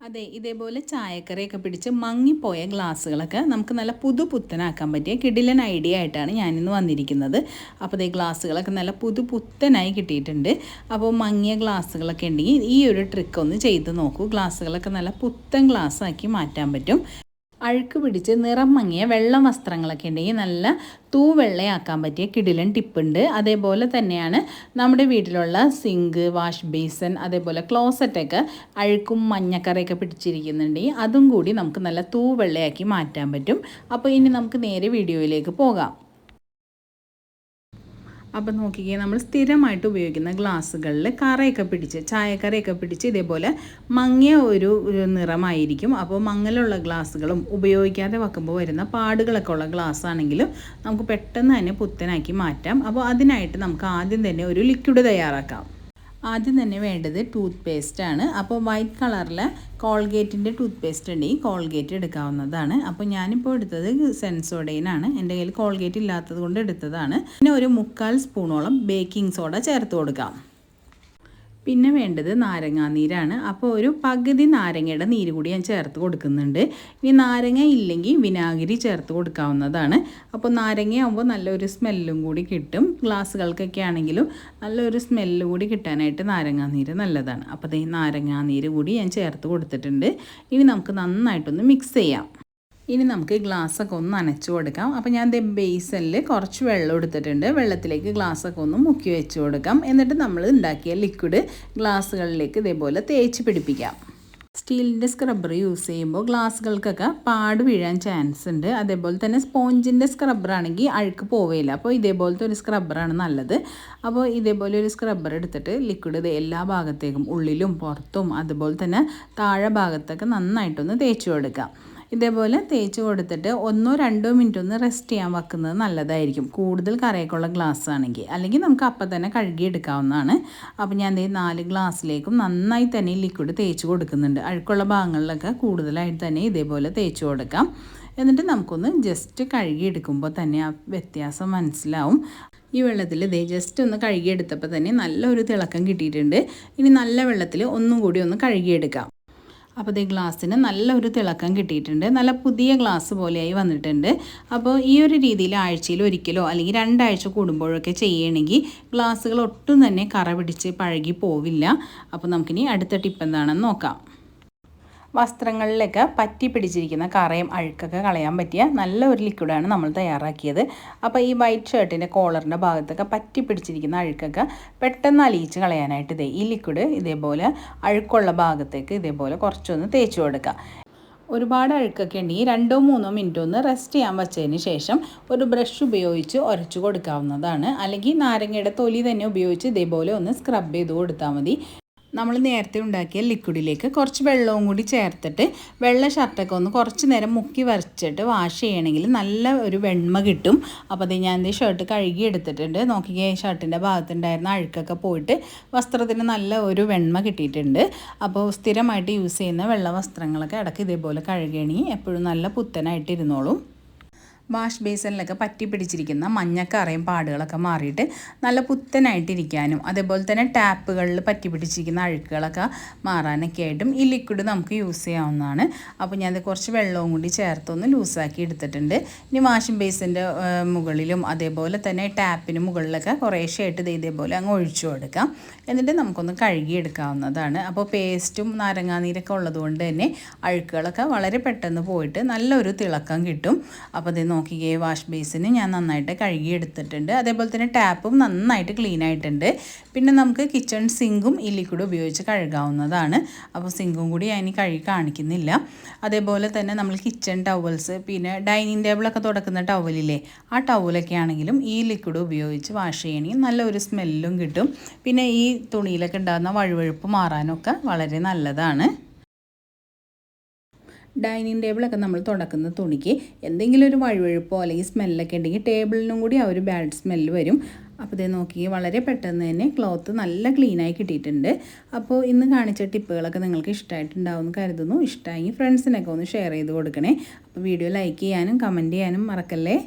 അതെ, ഇതേപോലെ ചായക്കറിയൊക്കെ പിടിച്ച് മങ്ങിപ്പോയ ഗ്ലാസ്സുകളൊക്കെ നമുക്ക് നല്ല പുതുപുത്തനാക്കാൻ പറ്റിയ കിടിലൻ ഐഡിയ ആയിട്ടാണ് ഞാനിന്ന് വന്നിരിക്കുന്നത്. അപ്പോൾ ഈ ഗ്ലാസ്സുകളൊക്കെ നല്ല പുതുപുത്തനായി കിട്ടിയിട്ടുണ്ട്. അപ്പോൾ മങ്ങിയ ഗ്ലാസ്സുകളൊക്കെ ഉണ്ടെങ്കിൽ ഈ ഒരു ട്രിക്ക് ഒന്ന് ചെയ്ത് നോക്കൂ. ഗ്ലാസ്സുകളൊക്കെ നല്ല പുത്തൻ ഗ്ലാസ്സാക്കി മാറ്റാൻ പറ്റും. അഴുക്ക് പിടിച്ച് നിറം മങ്ങിയ വെള്ള വസ്ത്രങ്ങളൊക്കെ ഉണ്ടെങ്കിൽ നല്ല തൂവെള്ളയാക്കാൻ പറ്റിയ കിടിലൻ ടിപ്പുണ്ട്. അതേപോലെ തന്നെയാണ് നമ്മുടെ വീട്ടിലുള്ള സിങ്ക്, വാഷ് ബേസിൻ, അതേപോലെ ക്ലോസറ്റൊക്കെ അഴുക്കും മഞ്ഞക്കറയൊക്കെ പിടിച്ചിരിക്കുന്നുണ്ടെങ്കിൽ അതും കൂടി നമുക്ക് നല്ല തൂവെള്ളയാക്കി മാറ്റാൻ പറ്റും. അപ്പോൾ ഇനി നമുക്ക് നേരെ വീഡിയോയിലേക്ക് പോകാം. അപ്പം നോക്കിക്കേ, നമ്മൾ സ്ഥിരമായിട്ട് ഉപയോഗിക്കുന്ന ഗ്ലാസ്സുകളിൽ കറയൊക്കെ പിടിച്ച് ചായക്കറയൊക്കെ പിടിച്ച് ഇതേപോലെ മങ്ങിയ ഒരു നിറമായിരിക്കും. അപ്പോൾ മങ്ങലുള്ള ഗ്ലാസ്സുകളും ഉപയോഗിക്കാതെ വെക്കുമ്പോൾ വരുന്ന പാടുകളൊക്കെ ഉള്ള ഗ്ലാസ് ആണെങ്കിലും നമുക്ക് പെട്ടെന്ന് തന്നെ പുത്തനാക്കി മാറ്റാം. അപ്പോൾ അതിനായിട്ട് നമുക്ക് ആദ്യം തന്നെ ഒരു ലിക്വിഡ് തയ്യാറാക്കാം. ആദ്യം തന്നെ വേണ്ടത് ടൂത്ത് പേസ്റ്റാണ്. അപ്പോൾ വൈറ്റ് കളറിലെ കോൾഗേറ്റിൻ്റെ ടൂത്ത് പേസ്റ്റ് ഉണ്ടെങ്കിൽ കോൾഗേറ്റ് എടുക്കാവുന്നതാണ്. അപ്പോൾ ഞാനിപ്പോൾ എടുത്തത് സെൻസോഡൈനാണ്. എൻ്റെ കയ്യിൽ കോൾഗേറ്റ് ഇല്ലാത്തത് കൊണ്ട് എടുത്തതാണ്. പിന്നെ ഒരു 3/4 സ്പൂണോളം ബേക്കിംഗ് സോഡ ചേർത്ത് കൊടുക്കാം. പിന്നെ വേണ്ടത് നാരങ്ങാനീരാണ്. അപ്പോൾ ഒരു പകുതി നാരങ്ങയുടെ നീര് കൂടി ഞാൻ ചേർത്ത് കൊടുക്കുന്നുണ്ട്. ഇനി നാരങ്ങ ഇല്ലെങ്കിൽ വിനാഗിരി ചേർത്ത് കൊടുക്കാവുന്നതാണ്. അപ്പോൾ നാരങ്ങയാകുമ്പോൾ നല്ലൊരു സ്മെല്ലും കൂടി കിട്ടും. ഗ്ലാസ്സുകൾക്കൊക്കെ ആണെങ്കിലും നല്ലൊരു സ്മെല്ല് കൂടി കിട്ടാനായിട്ട് നാരങ്ങാനീര് നല്ലതാണ്. അപ്പോൾ ഈ നാരങ്ങാനീര് കൂടി ഞാൻ ചേർത്ത് കൊടുത്തിട്ടുണ്ട്. ഇനി നമുക്ക് നന്നായിട്ടൊന്ന് മിക്സ് ചെയ്യാം. ഇനി നമുക്ക് ഗ്ലാസ്സൊക്കെ ഒന്ന് നനച്ച് കൊടുക്കാം. അപ്പോൾ ഞാൻ ബേസനിൽ കുറച്ച് വെള്ളം എടുത്തിട്ടുണ്ട്. വെള്ളത്തിലേക്ക് ഗ്ലാസ്സൊക്കെ ഒന്ന് മുക്കി വെച്ച് കൊടുക്കാം. എന്നിട്ട് നമ്മൾ ഉണ്ടാക്കിയ ലിക്വിഡ് ഗ്ലാസ്സുകളിലേക്ക് ഇതേപോലെ തേച്ച് പിടിപ്പിക്കാം. സ്റ്റീലിൻ്റെ സ്ക്രബ്ബർ യൂസ് ചെയ്യുമ്പോൾ ഗ്ലാസ്സുകൾക്കൊക്കെ പാട് വീഴാൻ ചാൻസ് ഉണ്ട്. അതേപോലെ തന്നെ സ്പോഞ്ചിൻ്റെ സ്ക്രബ്ബറാണെങ്കിൽ അഴുക്ക് പോവുകയില്ല. അപ്പോൾ ഇതേപോലത്തെ ഒരു സ്ക്രബ്ബറാണ് നല്ലത്. അപ്പോൾ ഇതേപോലെ ഒരു സ്ക്രബ്ബർ എടുത്തിട്ട് ലിക്വിഡ് എല്ലാ ഭാഗത്തേക്കും, ഉള്ളിലും പുറത്തും അതുപോലെ തന്നെ താഴെ ഭാഗത്തൊക്കെ നന്നായിട്ടൊന്ന് തേച്ച് കൊടുക്കാം. ഇതേപോലെ തേച്ച് കൊടുത്തിട്ട് 1-2 മിനിറ്റ് ഒന്ന് റെസ്റ്റ് ചെയ്യാൻ വെക്കുന്നത് നല്ലതായിരിക്കും. കൂടുതൽ കറയൊക്കെയുള്ള ഗ്ലാസ് ആണെങ്കിൽ, അല്ലെങ്കിൽ നമുക്ക് അപ്പം തന്നെ കഴുകിയെടുക്കാവുന്നതാണ്. അപ്പോൾ ഞാൻ 4 ഗ്ലാസ്സിലേക്കും നന്നായി തന്നെ ലിക്വിഡ് തേച്ച് കൊടുക്കുന്നുണ്ട്. അഴുക്കുള്ള ഭാഗങ്ങളിലൊക്കെ കൂടുതലായിട്ട് തന്നെ ഇതേപോലെ തേച്ച് കൊടുക്കാം. എന്നിട്ട് നമുക്കൊന്ന് ജസ്റ്റ് കഴുകിയെടുക്കുമ്പോൾ തന്നെ ആ വ്യത്യാസം മനസ്സിലാവും. ഈ വെള്ളത്തിൽ ജസ്റ്റ് ഒന്ന് കഴുകിയെടുത്തപ്പോൾ തന്നെ നല്ലൊരു തിളക്കം കിട്ടിയിട്ടുണ്ട്. ഇനി നല്ല വെള്ളത്തിൽ ഒന്നും കൂടി ഒന്ന് കഴുകിയെടുക്കാം. അപ്പോൾ ഗ്ലാസ്സിന് നല്ലൊരു തിളക്കം കിട്ടിയിട്ടുണ്ട്. നല്ല പുതിയ ഗ്ലാസ് പോലെയായി വന്നിട്ടുണ്ട്. അപ്പോൾ ഈ ഒരു രീതിയിൽ ആഴ്ചയിൽ ഒരിക്കലോ അല്ലെങ്കിൽ 2 ആഴ്ച കൂടുമ്പോഴൊക്കെ ചെയ്യണമെങ്കിൽ ഗ്ലാസ്സുകൾ ഒട്ടും തന്നെ കറ പിടിച്ച് പഴകി പോവില്ല. അപ്പോൾ നമുക്കിനി അടുത്ത ടിപ്പ് എന്താണെന്ന് നോക്കാം. വസ്ത്രങ്ങളിലൊക്കെ പറ്റി പിടിച്ചിരിക്കുന്ന കറയും അഴുക്കൊക്കെ കളയാൻ പറ്റിയ നല്ല ഒരു ലിക്വിഡാണ് നമ്മൾ തയ്യാറാക്കിയത്. അപ്പോൾ ഈ വൈറ്റ് ഷർട്ടിൻ്റെ കോളറിൻ്റെ ഭാഗത്തൊക്കെ പറ്റി പിടിച്ചിരിക്കുന്ന അഴുക്കൊക്കെ പെട്ടെന്ന് അലിയിച്ച് കളയാനായിട്ട് ഈ ലിക്വിഡ് ഇതേപോലെ അഴുക്കുള്ള ഭാഗത്തേക്ക് ഇതേപോലെ കുറച്ചൊന്ന് തേച്ച് കൊടുക്കുക. ഒരുപാട് അഴുക്കൊക്കെ ഉണ്ടെങ്കിൽ 2-3 മിനിറ്റ് ഒന്ന് റെസ്റ്റ് ചെയ്യാൻ വെച്ചതിന് ശേഷം ഒരു ബ്രഷ് ഉപയോഗിച്ച് ഉരച്ചു കൊടുക്കാവുന്നതാണ്. അല്ലെങ്കിൽ നാരങ്ങയുടെ തൊലി തന്നെ ഉപയോഗിച്ച് ഇതേപോലെ ഒന്ന് സ്ക്രബ് ചെയ്ത് കൊടുത്താൽ മതി. നമ്മൾ നേരത്തെ ഉണ്ടാക്കിയ ലിക്വിഡിലേക്ക് കുറച്ച് വെള്ളവും കൂടി ചേർത്തിട്ട് വെള്ള ഷർട്ടൊക്കെ ഒന്ന് കുറച്ച് നേരം മുക്കി വരച്ചിട്ട് വാഷ് ചെയ്യണമെങ്കിൽ നല്ല ഒരു വെണ്മ കിട്ടും. അപ്പോൾ ഞാൻ ഷർട്ട് കഴുകി എടുത്തിട്ടുണ്ട്. നോക്കിക്കേ, ഷർട്ടിൻ്റെ ഭാഗത്തുണ്ടായിരുന്ന അഴുക്കൊക്കെ പോയിട്ട് വസ്ത്രത്തിന് നല്ല ഒരു വെണ്മ കിട്ടിയിട്ടുണ്ട്. അപ്പോൾ സ്ഥിരമായിട്ട് യൂസ് ചെയ്യുന്ന വെള്ള വസ്ത്രങ്ങളൊക്കെ ഇടയ്ക്ക് ഇതേപോലെ കഴുകണമെങ്കിൽ എപ്പോഴും നല്ല പുത്തനായിട്ട് ഇരുന്നോളും. വാഷ് ബേസിനിലൊക്കെ പറ്റി പിടിച്ചിരിക്കുന്ന മഞ്ഞക്കറയും പാടുകളൊക്കെ മാറിയിട്ട് നല്ല പുത്തനായിട്ടിരിക്കാനും അതേപോലെ തന്നെ ടാപ്പുകളിൽ പറ്റി പിടിച്ചിരിക്കുന്ന അഴുക്കുകളൊക്കെ മാറാനൊക്കെ ആയിട്ടും ഈ ലിക്വിഡ് നമുക്ക് യൂസ് ചെയ്യാവുന്നതാണ്. അപ്പോൾ ഞാൻ കുറച്ച് വെള്ളവും കൂടി ചേർത്തൊന്ന് ലൂസാക്കി എടുത്തിട്ടുണ്ട്. ഇനി വാഷിംഗ് ബേസിൻ്റെ മുകളിലും അതേപോലെ തന്നെ ടാപ്പിന് മുകളിലൊക്കെ കുറേശ്ശെയായിട്ട് ഇതേപോലെ അങ്ങ് ഒഴിച്ചു കൊടുക്കാം. എന്നിട്ട് നമുക്കൊന്ന് കഴുകിയെടുക്കാവുന്നതാണ്. അപ്പോൾ പേസ്റ്റും നാരങ്ങാനീരൊക്കെ ഉള്ളതുകൊണ്ട് തന്നെ അഴുക്കുകളൊക്കെ വളരെ പെട്ടെന്ന് പോയിട്ട് നല്ലൊരു തിളക്കം കിട്ടും. അപ്പോൾ നോക്കിക്കേ, വാഷ് ബേസിന് ഞാൻ നന്നായിട്ട് കഴുകി എടുത്തിട്ടുണ്ട്. അതേപോലെ തന്നെ ടാപ്പും നന്നായിട്ട് ക്ലീൻ ആയിട്ടുണ്ട്. പിന്നെ നമുക്ക് കിച്ചൺ സിങ്കും ഈ ലിക്വിഡ് ഉപയോഗിച്ച് കഴുകാവുന്നതാണ്. അപ്പോൾ സിങ്കും കൂടി ഞാൻ കഴുകി കാണിക്കുന്നില്ല. അതേപോലെ തന്നെ നമ്മൾ കിച്ചൺ ടവൽസ്, പിന്നെ ഡൈനിങ് ടേബിളൊക്കെ തുടക്കുന്ന ടവലില്ലേ, ആ ടവലൊക്കെ ആണെങ്കിലും ഈ ലിക്വിഡ് ഉപയോഗിച്ച് വാഷ് ചെയ്യണമെങ്കിൽ നല്ലൊരു സ്മെല്ലും കിട്ടും. പിന്നെ ഈ തുണിയിലൊക്കെ ഉണ്ടാകുന്ന വഴുവഴുപ്പ് മാറാനൊക്കെ വളരെ നല്ലതാണ്. ഡൈനിങ് ടേബിളൊക്കെ നമ്മൾ തുടക്കുന്ന തുണിക്ക് എന്തെങ്കിലും ഒരു വഴുവഴുപ്പോ അല്ലെങ്കിൽ സ്മെല്ലൊക്കെ ഉണ്ടെങ്കിൽ ടേബിളിനും കൂടി ആ ഒരു ബാഡ് സ്മെല്ല് വരും. അപ്പോൾ നോക്കി വളരെ പെട്ടെന്ന് തന്നെ ക്ലോത്ത് നല്ല ക്ലീനായി കിട്ടിയിട്ടുണ്ട്. അപ്പോൾ ഇന്ന് കാണിച്ച ടിപ്പുകളൊക്കെ നിങ്ങൾക്ക് ഇഷ്ടമായിട്ടുണ്ടാവുമെന്ന് കരുതുന്നു. ഇഷ്ടമായി ഫ്രണ്ട്സിനൊക്കെ ഒന്ന് ഷെയർ ചെയ്ത് കൊടുക്കണേ. അപ്പോൾ വീഡിയോ ലൈക്ക് ചെയ്യാനും കമൻറ്റ് ചെയ്യാനും മറക്കല്ലേ.